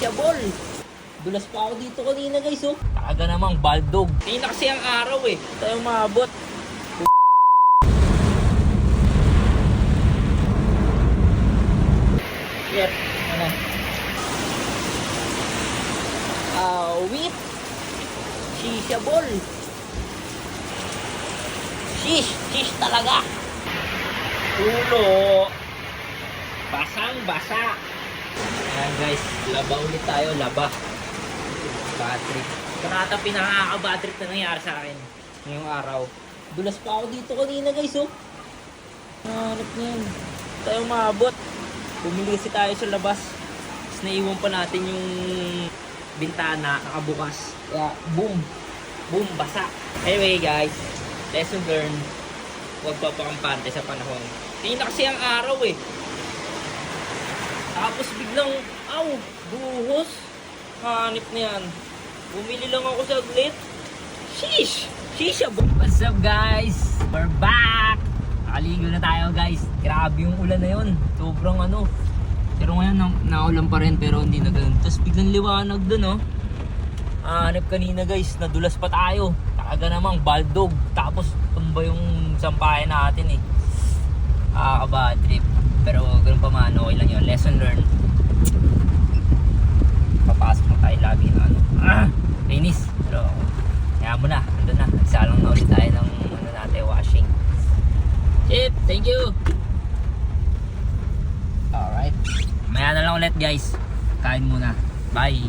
Shisha ball. Dulas pa ako dito kanina guys oh. Aga namang baldog. Hindi na kasi ang araw eh. Tayo maabot. Yep. Ano? Wheat. Shisha ball. Shish talaga. Ulo. Basang-basa. Ayan guys, laba ulit tayo, laba. Bad trip. Ito na ata pinaka-bad trip na nangyari sa akin ngayong araw. Dulas pa ako dito kanina guys oh. Hanap na yan. Tayo maabot. Bumili kasi tayo sa labas. Tapos naiwan pa natin yung bintana nakabukas. Kaya boom. Boom, basa. Anyway guys, lesson learned. Huwag papakampante sa panahon. Hindi na kasi ang araw eh. Tapos biglang, buhos. Hanip na yan. Bumili lang ako saglit. Sheesh! Shisha ball. What's up guys? We're back! Nakaligo na tayo guys. Grabe yung ulan na yun. Sobrang ano. Pero ngayon naulan pa rin pero hindi na ganun. Tapos biglang liwanag dun oh. Hanip kanina guys. Nadulas pa tayo. Aga namang baldog. Tapos tumba yung sampayan natin eh. Bad trip. Pero ganun pa man, okay lang yun. Lesson learned. Papasok na tayo lagi na ano. Linis. Pero kaya mo na. Andun na. Nagsalang na ulit tayo ng ano natin, washing. Chip, thank you. Alright. Maya na lang ulit guys. Kain muna. Bye.